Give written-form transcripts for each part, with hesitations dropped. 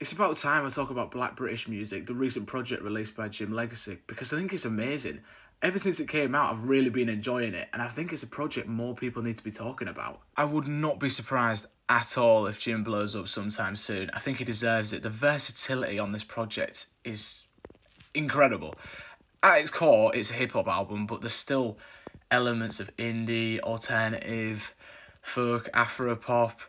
It's about time I talk about Black British music, the recent project released by Jim Legacy, because I think it's amazing. Ever since it came out, I've really been enjoying it, and I think it's a project more people need to be talking about. I would not be surprised at all if Jim blows up sometime soon. I think he deserves it. The versatility on this project is incredible. At its core, it's a hip hop album, but there's still elements of indie, alternative, folk, afro pop.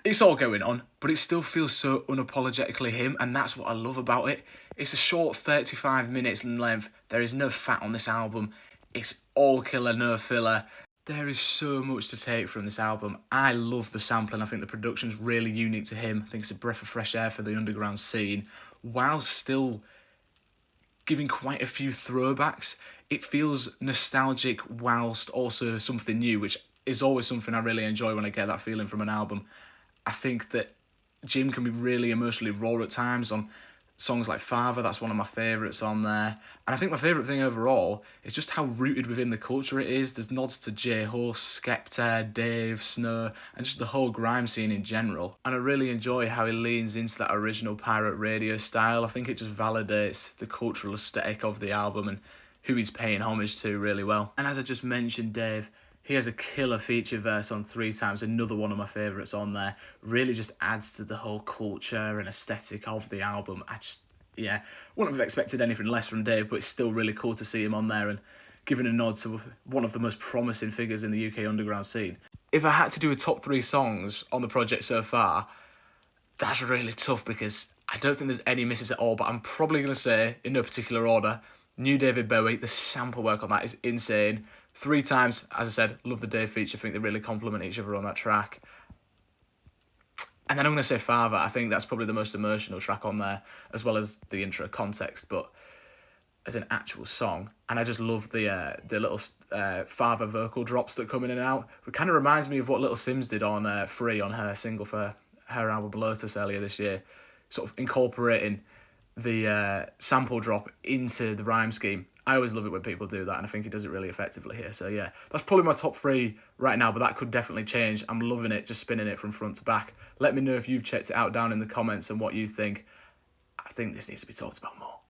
It's all going on, but it still feels so unapologetically him, and that's what I love about it. It's a short 35 minutes in length. There is no fat on this album. It's all killer, no filler. There is so much to take from this album. I love the sampling. I think the production's really unique to him. I think it's a breath of fresh air for the underground scene, while still giving quite a few throwbacks. It feels nostalgic whilst also something new, which is always something I really enjoy when I get that feeling from an album. I think that Jim can be really emotionally raw at times on songs like Father. That's one of my favourites on there. And I think my favourite thing overall is just how rooted within the culture it is. There's nods to J Hus, Skepta, Dave, Snow, and just the whole grime scene in general. And I really enjoy how he leans into that original pirate radio style. I think it just validates the cultural aesthetic of the album and who he's paying homage to really well. And as I just mentioned, Dave, he has a killer feature verse on Three Times, another one of my favourites on there. Really just adds to the whole culture and aesthetic of the album. Yeah, wouldn't have expected anything less from Dave, but it's still really cool to see him on there and giving a nod to one of the most promising figures in the UK underground scene. If I had to do a top three songs on the project so far, that's really tough because I don't think there's any misses at all, but I'm probably going to say, in no particular order, New David Bowie. The sample work on that is insane. Three Times, as I said, love the Dave feature. I think they really complement each other on that track. And then I'm going to say Father. I think that's probably the most emotional track on there, as well as the intro context, but as an actual song. And I just love the little Father vocal drops that come in and out. It kind of reminds me of what Little Sims did on Free, on her single for her album Lotus earlier this year, sort of incorporating the sample drop into the rhyme scheme. I always love it when people do that, and I think he does it really effectively here. So yeah, that's probably my top three right now, but that could definitely change. I'm loving it, just spinning it from front to back. Let me know if you've checked it out down in the comments and what you think. I think this needs to be talked about more.